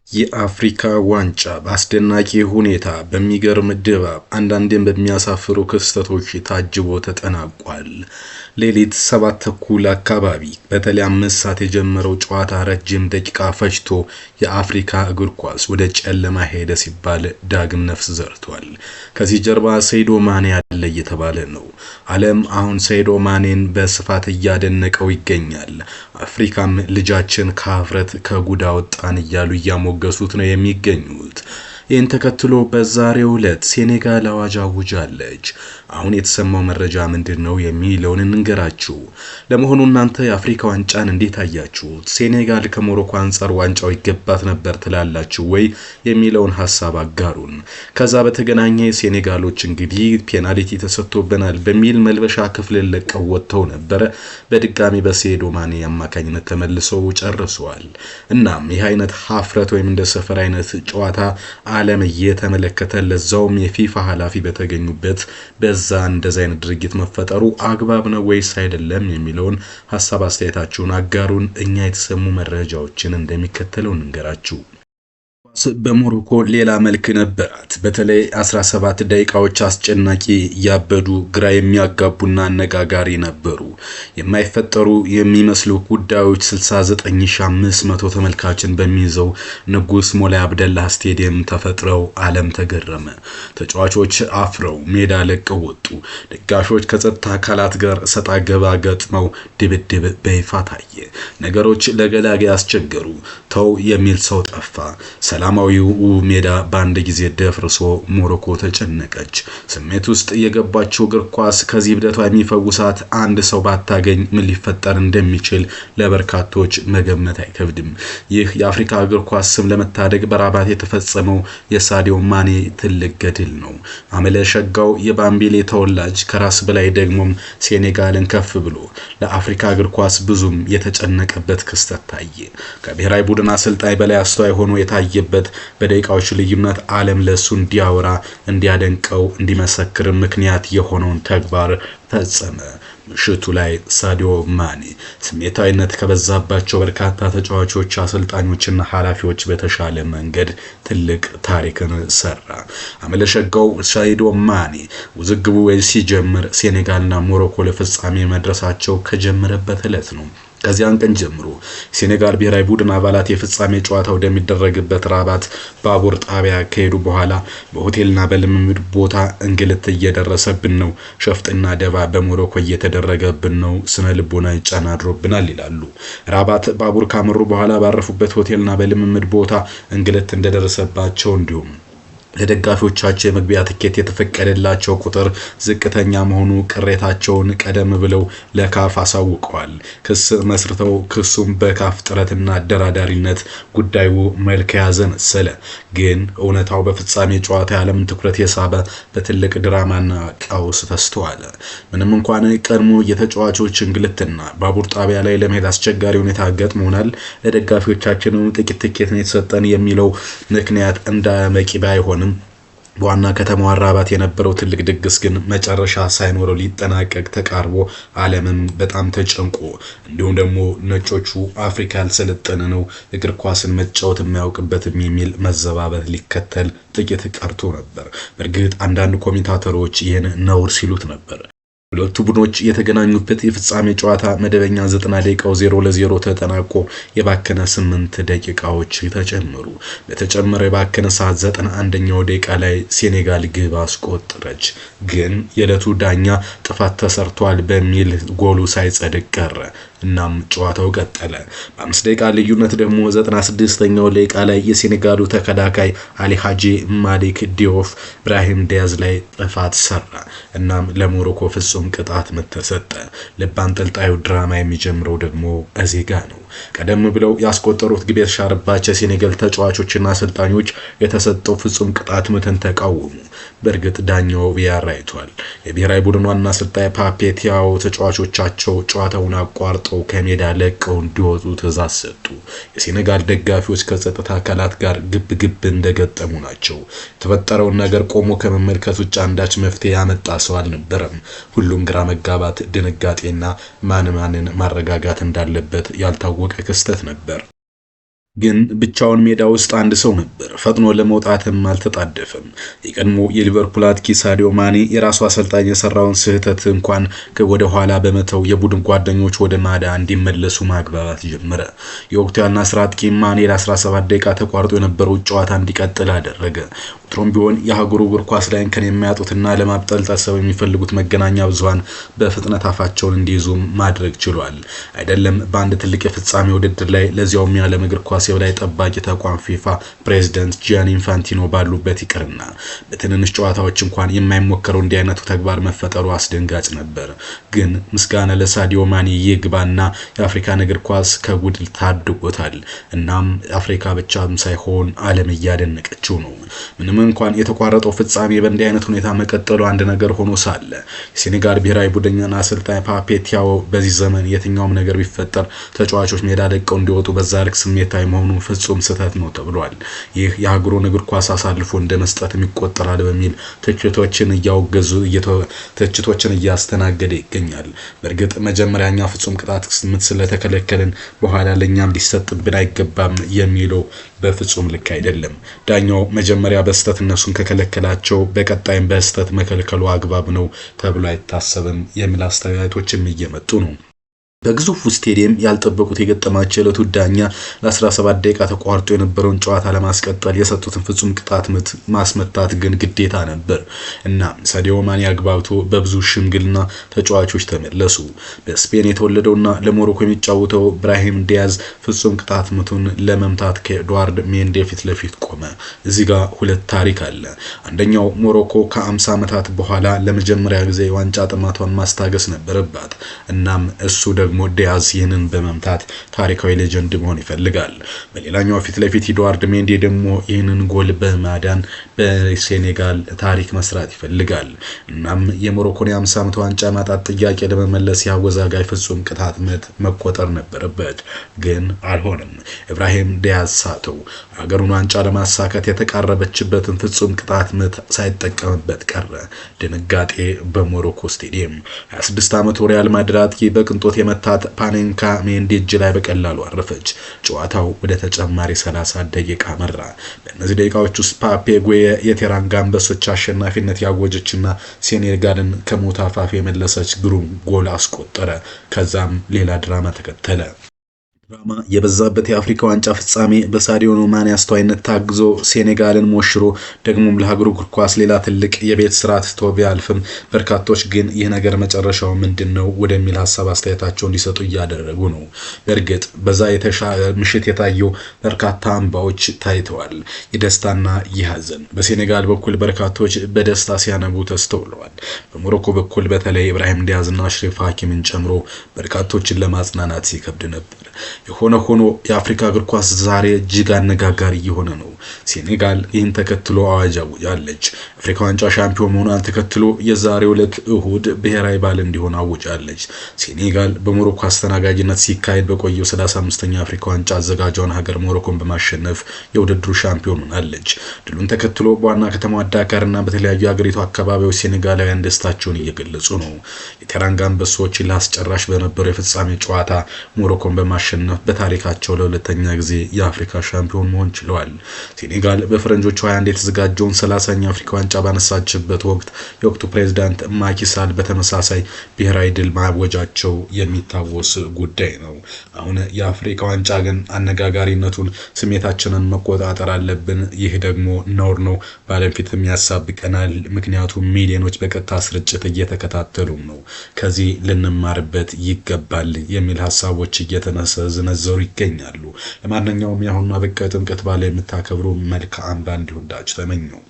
የአፍሪካ ዋንጫ በአስደናቂ ሁኔታ በሚገርም ድባብ አንዳንዴም በሚያሳፍሩ ክስተቶች ታጅቦ ተጠናቋል። ሌሊት 7:30 አካባቢ በተለይ 5 ሰዓት የጀመረው ጨዋታ ረጅም ደቂቃ ፈጅቶ የአፍሪካ እግር ኳስ ወደ ጨለማ ሄደ ሲባል ዳግም ነፍስ ዘርቷል። ከዚህ ጀርባ ሰይዶ ማኔ ያለ እየተባለ ነው። ዓለም አሁን ሰይዶ ማኔን በስፋት እያደነቀው ይገኛል። አፍሪካም ልጃችን ከሀፍረት ከጉዳ ወጣን እያሉ እያሞገሱት ነው የሚገኙት። ይህን ተከትሎ በዛሬው ዕለት ሴኔጋል አዋጅ አውጃለች። አሁን የተሰማው መረጃ ምንድነው የሚለውን እንንገራችሁ። ለመሆኑ እናንተ የአፍሪካ ዋንጫን እንዴት አያችሁት? ሴኔጋል ከሞሮኮ አንፃር ዋንጫው ይገባት ነበር ትላላችሁ ወይ የሚለውን ሐሳብ አጋሩን። ከዛ በተገናኘ ሴኔጋሎች እንግዲህ ፔናልቲ ተሰጥቶብናል በሚል መልበሻ ክፍል ለቀው ወጥተው ነበር። በድጋሚ በሰይዶ ማኔ አማካኝነት ተመልሰው ጨርሰዋል። እናም ይህ አይነት ሀፍረት ወይም እንደ ሰፈር አይነት ጨዋታ ዓለም እየተመለከተ ለዛውም የፊፋ ኃላፊ በተገኙበት በዛ እንደዛ አይነት ድርጊት መፈጠሩ አግባብ ነው ወይስ አይደለም የሚለውን ሐሳብ አስተያየታችሁን አጋሩን። እኛ የተሰሙ መረጃዎችን እንደሚከተለው እንገራችሁ። በሞሮኮ ሌላ መልክ ነበራት። በተለይ 17 ደቂቃዎች አስጨናቂ ያበዱ ግራ የሚያጋቡና አነጋጋሪ ነበሩ። የማይፈጠሩ የሚመስሉ ጉዳዮች 69500 ተመልካችን በሚይዘው ንጉስ ሞላይ አብደላህ ስቴዲየም ተፈጥረው ዓለም ተገረመ። ተጫዋቾች አፍረው ሜዳ ለቀው ወጡ። ደጋፊዎች ከጸጥታ አካላት ጋር ሰጣ ገባ ገጥመው ድብድብ በይፋ ታየ። ነገሮች ለገላጋይ አስቸገሩ። ተው የሚል ሰው ጠፋ። ሰላማዊው ሜዳ በአንድ ጊዜ ደፍርሶ ሞሮኮ ተጨነቀች። ስሜት ውስጥ የገባችው እግር ኳስ ከዚህ ብደቷ የሚፈውሳት አንድ ሰው ባታገኝ ምን ሊፈጠር እንደሚችል ለበርካቶች መገመት አይከብድም። ይህ የአፍሪካ እግር ኳስ ስም ለመታደግ በራባት የተፈጸመው የሳዲዮ ማኔ ትልቅ ገድል ነው። አመለ ሸጋው የባምቤሌ ተወላጅ ከራስ በላይ ደግሞም ሴኔጋልን ከፍ ብሎ ለአፍሪካ እግር ኳስ ብዙም የተጨነቀበት ክስተት ታየ። ከብሔራዊ ቡድን አሰልጣኝ በላይ አስተዋይ ሆኖ የታየበት በደቂቃዎች ልዩነት ዓለም ለሱ እንዲያወራ እንዲያደንቀው እንዲመሰክር ምክንያት የሆነውን ተግባር ፈጸመ። ምሽቱ ላይ ሳዲዮ ማኔ ስሜታዊነት ከበዛባቸው በርካታ ተጫዋቾች፣ አሰልጣኞችና ኃላፊዎች በተሻለ መንገድ ትልቅ ታሪክን ሰራ። አመለሸጋው ሳዲዮ ማኔ ውዝግቡ ሲጀምር ሴኔጋልና ሞሮኮ ለፍጻሜ መድረሳቸው ከጀመረበት ዕለት ነው። ከዚያን ቀን ጀምሮ ሴኔጋል ብሔራዊ ቡድን አባላት የፍጻሜ ጨዋታው ወደሚደረግበት ራባት ባቡር ጣቢያ ከሄዱ በኋላ በሆቴልና በልምምድ ቦታ እንግልት እየደረሰብን ነው፣ ሸፍጥና ደባ በሞሮኮ እየተደረገብን ነው፣ ስነ ልቦናዊ ጫና አድሮብናል ይላሉ። ራባት ባቡር ካመሩ በኋላ ባረፉበት ሆቴልና በልምምድ ቦታ እንግልት እንደደረሰባቸው እንዲሁም ለደጋፊዎቻቸው የመግቢያ ትኬት የተፈቀደላቸው ቁጥር ዝቅተኛ መሆኑ ቅሬታቸውን ቀደም ብለው ለካፍ አሳውቀዋል። ክስ መስርተው ክሱም በካፍ ጥረትና አደራዳሪነት ጉዳዩ መልክ ያዘ መሰለ። ግን እውነታው በፍጻሜ ጨዋታ የዓለምን ትኩረት የሳበ በትልቅ ድራማና ቀውስ ተስተዋለ። ምንም እንኳን ቀድሞ የተጫዋቾች እንግልትና ባቡር ጣቢያ ላይ ለመሄድ አስቸጋሪ ሁኔታ ገጥሞናል፣ ለደጋፊዎቻችንም ጥቂት ትኬት ነው የተሰጠን የሚለው ምክንያት እንዳመቂ ባይሆን በዋና ከተማዋ ራባት የነበረው ትልቅ ድግስ ግን መጨረሻ ሳይኖረው ሊጠናቀቅ ተቃርቦ ዓለምም በጣም ተጨንቆ እንዲሁም ደግሞ ነጮቹ አፍሪካ ያልሰለጠነ ነው እግር ኳስን መጫወት የማያውቅበትም የሚል መዘባበት ሊከተል ጥቂት ቀርቶ ነበር። በእርግጥ አንዳንድ ኮሜንታተሮች ይህን ነውር ሲሉት ነበር። ሁለቱ ቡድኖች የተገናኙበት የፍጻሜ ጨዋታ መደበኛ 90 ደቂቃው 0-0 ተጠናቆ የባከነ 8 ደቂቃዎች ተጨመሩ። በተጨመረ የባከነ ሰዓት 91ኛው ደቂቃ ላይ ሴኔጋል ግብ አስቆጠረች። ግን የዕለቱ ዳኛ ጥፋት ተሰርቷል በሚል ጎሉ ሳይጸድቅ ቀረ። እናም ጨዋታው ቀጠለ። በ5 ደቂቃ ልዩነት ደግሞ 96ኛው ደቂቃ ላይ የሴኔጋሉ ተከላካይ አሊ ሀጂ ማሊክ ዲዮፍ ብራሂም ዲያዝ ላይ ጥፋት ሰራ። እናም ለሞሮኮ ፍጹም ቅጣት ተሰጠ። ልብ አንጠልጣዩ ድራማ የሚጀምረው ደግሞ እዚህ ጋር ነው። ቀደም ብለው ያስቆጠሩት ግብ የተሻረባቸው ሴኔጋል ተጫዋቾችና አሰልጣኞች የተሰጠው ፍጹም ቅጣት ምትን ተቃወሙ። በእርግጥ ዳኛው ቪአር አይቷል። የብሔራዊ ቡድኑ ዋና አሰልጣኝ ፓፔቲያው ተጫዋቾቻቸው ጨዋታውን አቋርጠው ከሜዳ ለቀው እንዲወጡ ትዕዛዝ ሰጡ። የሴኔጋል ደጋፊዎች ከጸጥታ አካላት ጋር ግብ እንደገጠሙ ናቸው። የተፈጠረውን ነገር ቆሞ ከመመልከት ውጭ አንዳች መፍትሄ ያመጣ ሰው አልነበረም። ሁሉም ግራ መጋባት፣ ድንጋጤና ማንን ማረጋጋት እንዳለበት ያልታወቀ ክስተት ነበር። ግን ብቻውን ሜዳ ውስጥ አንድ ሰው ነበር። ፈጥኖ ለመውጣትም አልተጣደፈም። የቀድሞ የሊቨርፑል አጥቂ ሳዲዮ ማኔ የራሱ አሰልጣኝ የሰራውን ስህተት እንኳን ወደ ኋላ በመተው የቡድን ጓደኞች ወደ ማዳ እንዲመለሱ ማግባባት ጀመረ። የወቅቱ ያልናስር አጥቂ ማኔ ለ17 ደቂቃ ተቋርጦ የነበረው ጨዋታ እንዲቀጥል አደረገ። ወትሮም ቢሆን የሀገሩ እግር ኳስ ላይ እንከን የሚያጡትና ለማብጠልጠል ሰው የሚፈልጉት መገናኛ ብዙሃን በፍጥነት አፋቸውን እንዲይዙ ማድረግ ችሏል። አይደለም በአንድ ትልቅ የፍጻሜ ውድድር ላይ ለዚያውም የዓለም እግር ኳስ የበላይ ጠባቂ ተቋም ፊፋ ፕሬዝዳንት ጂያኒ ኢንፋንቲኖ ባሉበት ይቅርና በትንንሽ ጨዋታዎች እንኳን የማይሞከረው እንዲህ አይነቱ ተግባር መፈጠሩ አስደንጋጭ ነበር። ግን ምስጋና ለሳዲዮ ማኔ ይግባና የአፍሪካን እግር ኳስ ከጉድ ታድጎታል። እናም አፍሪካ ብቻም ሳይሆን ዓለም እያደነቀችው ነው። ምንም እንኳን የተቋረጠው ፍጻሜ በእንዲህ አይነት ሁኔታ መቀጠሉ አንድ ነገር ሆኖ ሳለ የሴኔጋል ብሔራዊ ቡድንና አሰልጣኝ ፓፔ ቲያው በዚህ ዘመን የትኛውም ነገር ቢፈጠር ተጫዋቾች ሜዳ ለቀው እንዲወጡ በዛ ልክ ስሜታዊ መሆኑ ፍጹም ስህተት ነው ተብሏል። ይህ የሀገሩን እግር ኳስ አሳልፎ እንደ መስጠትም ይቆጠራል በሚል ትችቶችን እያስተናገደ ይገኛል። በእርግጥ መጀመሪያኛ ፍጹም ቅጣት ምት ስለተከለከልን በኋላ ለኛም ሊሰጥብን አይገባም የሚለው በፍጹም ልክ አይደለም። ዳኛው መጀመሪያ በስተት እነሱን ከከለከላቸው በቀጣይም በስተት መከልከሉ አግባብ ነው ተብሎ አይታሰብም የሚል አስተያየቶችም እየመጡ ነው። በግዙፍ ስቴዲየም ያልጠበቁት የገጠማቸው የዕለቱ ዳኛ ለ17 ደቂቃ ተቋርጦ የነበረውን ጨዋታ ለማስቀጠል የሰጡትን ፍጹም ቅጣት ምት ማስመታት ግን ግዴታ ነበር እና ሳዲዮ ማኔ አግባብቶ በብዙ ሽምግልና ተጫዋቾች ተመለሱ። በስፔን የተወለደውና ለሞሮኮ የሚጫወተው ብራሂም ዲያዝ ፍጹም ቅጣት ምቱን ለመምታት ከኤድዋርድ ሜንዴ ፊት ለፊት ቆመ። እዚህ ጋር ሁለት ታሪክ አለ። አንደኛው ሞሮኮ ከ50 ዓመታት በኋላ ለመጀመሪያ ጊዜ ዋንጫ ጥማቷን ማስታገስ ነበረባት። እናም እሱ ደግሞ ዲያዝ ይህንን በመምታት ታሪካዊ ሌጀንድ መሆን ይፈልጋል። በሌላኛው ፊት ለፊት ኤድዋርድ ሜንዴ ደግሞ ይህንን ጎል በማዳን በሴኔጋል ታሪክ መስራት ይፈልጋል። እናም የሞሮኮን የ50 ዓመት ዋንጫ ማጣት ጥያቄ ለመመለስ ያወዛጋይ ፍጹም ቅጣት ምት መቆጠር ነበረበት፣ ግን አልሆነም። ኢብራሂም ዲያዝ ሳተው። ሀገሩን ዋንጫ ለማሳካት የተቃረበችበትን ፍጹም ቅጣት ምት ሳይጠቀምበት ቀረ። ድንጋጤ በሞሮኮ ስቴዲየም። 26 ዓመቱ ሪያል ማድሪድ አጥቂ በቅንጦት የመታት ፓኔንካ ሜንዲ እጅ ላይ በቀላሉ አረፈች። ጨዋታው ወደ ተጨማሪ 30 ደቂቃ መራ። በእነዚህ ደቂቃዎች ውስጥ ፓፔ ጉዬ የቴራንጋ አንበሶች አሸናፊነት ያወጀችና ሴኔጋልን ከሞት አፋፍ የመለሰች ግሩም ጎል አስቆጠረ። ከዛም ሌላ ድራማ ተከተለ። ድራማ የበዛበት የአፍሪካ ዋንጫ ፍጻሜ በሳዲዮ ማኔ አስተዋይነት ታግዞ ሴኔጋልን ሞሽሮ ደግሞም ለሀገሩ እግር ኳስ ሌላ ትልቅ የቤት ስራ ትቶ ቢያልፍም በርካቶች ግን ይህ ነገር መጨረሻው ምንድነው ወደሚል ሀሳብ አስተያየታቸውን እንዲሰጡ እያደረጉ ነው። በእርግጥ በዛ የተሻለ ምሽት የታየው በርካታ እንባዎች ታይተዋል፣ የደስታና የሀዘን። በሴኔጋል በኩል በርካቶች በደስታ ሲያነቡ ተስተውለዋል። በሞሮኮ በኩል በተለይ ኢብራሂም ዲያዝና አሽራፍ ሀኪምን ጨምሮ በርካቶችን ለማጽናናት ሲከብድ ነበር። የሆነ ሆኖ የአፍሪካ እግር ኳስ ዛሬ እጅግ አነጋጋሪ እየሆነ ነው። ሴኔጋል ይህን ተከትሎ አዋጅ አውጃለች። አፍሪካ ዋንጫ ሻምፒዮን መሆኗን ተከትሎ የዛሬው ዕለት እሁድ ብሔራዊ በዓል እንዲሆን አውጃለች። ሴኔጋል በሞሮኮ አስተናጋጅነት ሲካሄድ በቆየው 35ኛ አፍሪካ ዋንጫ አዘጋጇን ሀገር ሞሮኮን በማሸነፍ የውድድሩ ሻምፒዮን ሆናለች። ድሉን ተከትሎ በዋና ከተማዋ ዳካርና በተለያዩ የሀገሪቱ አካባቢዎች ሴኔጋላውያን ደስታቸውን እየገለጹ ነው። የቴራንጋ አንበሶች ላስጨራሽ በነበረው የፍጻሜ ጨዋታ ሞሮኮን በማሸነፍ በታሪካቸው ለሁለተኛ ጊዜ የአፍሪካ ሻምፒዮን መሆን ችለዋል። ሴኔጋል በፈረንጆቹ 21 የተዘጋጀውን 30ኛ አፍሪካ ዋንጫ ባነሳችበት ወቅት የወቅቱ ፕሬዝዳንት ማኪ ሳል በተመሳሳይ ብሔራዊ ድል ማወጃቸው የሚታወስ ጉዳይ ነው። አሁን የአፍሪካ ዋንጫ ግን አነጋጋሪነቱን ስሜታችንን መቆጣጠር አለብን። ይህ ደግሞ ነውር ነው፣ በዓለም ፊትም ያሳብቀናል። ምክንያቱም ሚሊዮኖች በቀጥታ ስርጭት እየተከታተሉ ነው። ከዚህ ልንማርበት ይገባል የሚል ሀሳቦች እየተነዘሩ ይገኛሉ። ለማንኛውም ያሁኑ በቃ ጥምቀት በዓል የምታከብሩ መልካም በዓል እንዲሆንላችሁ ተመኘው።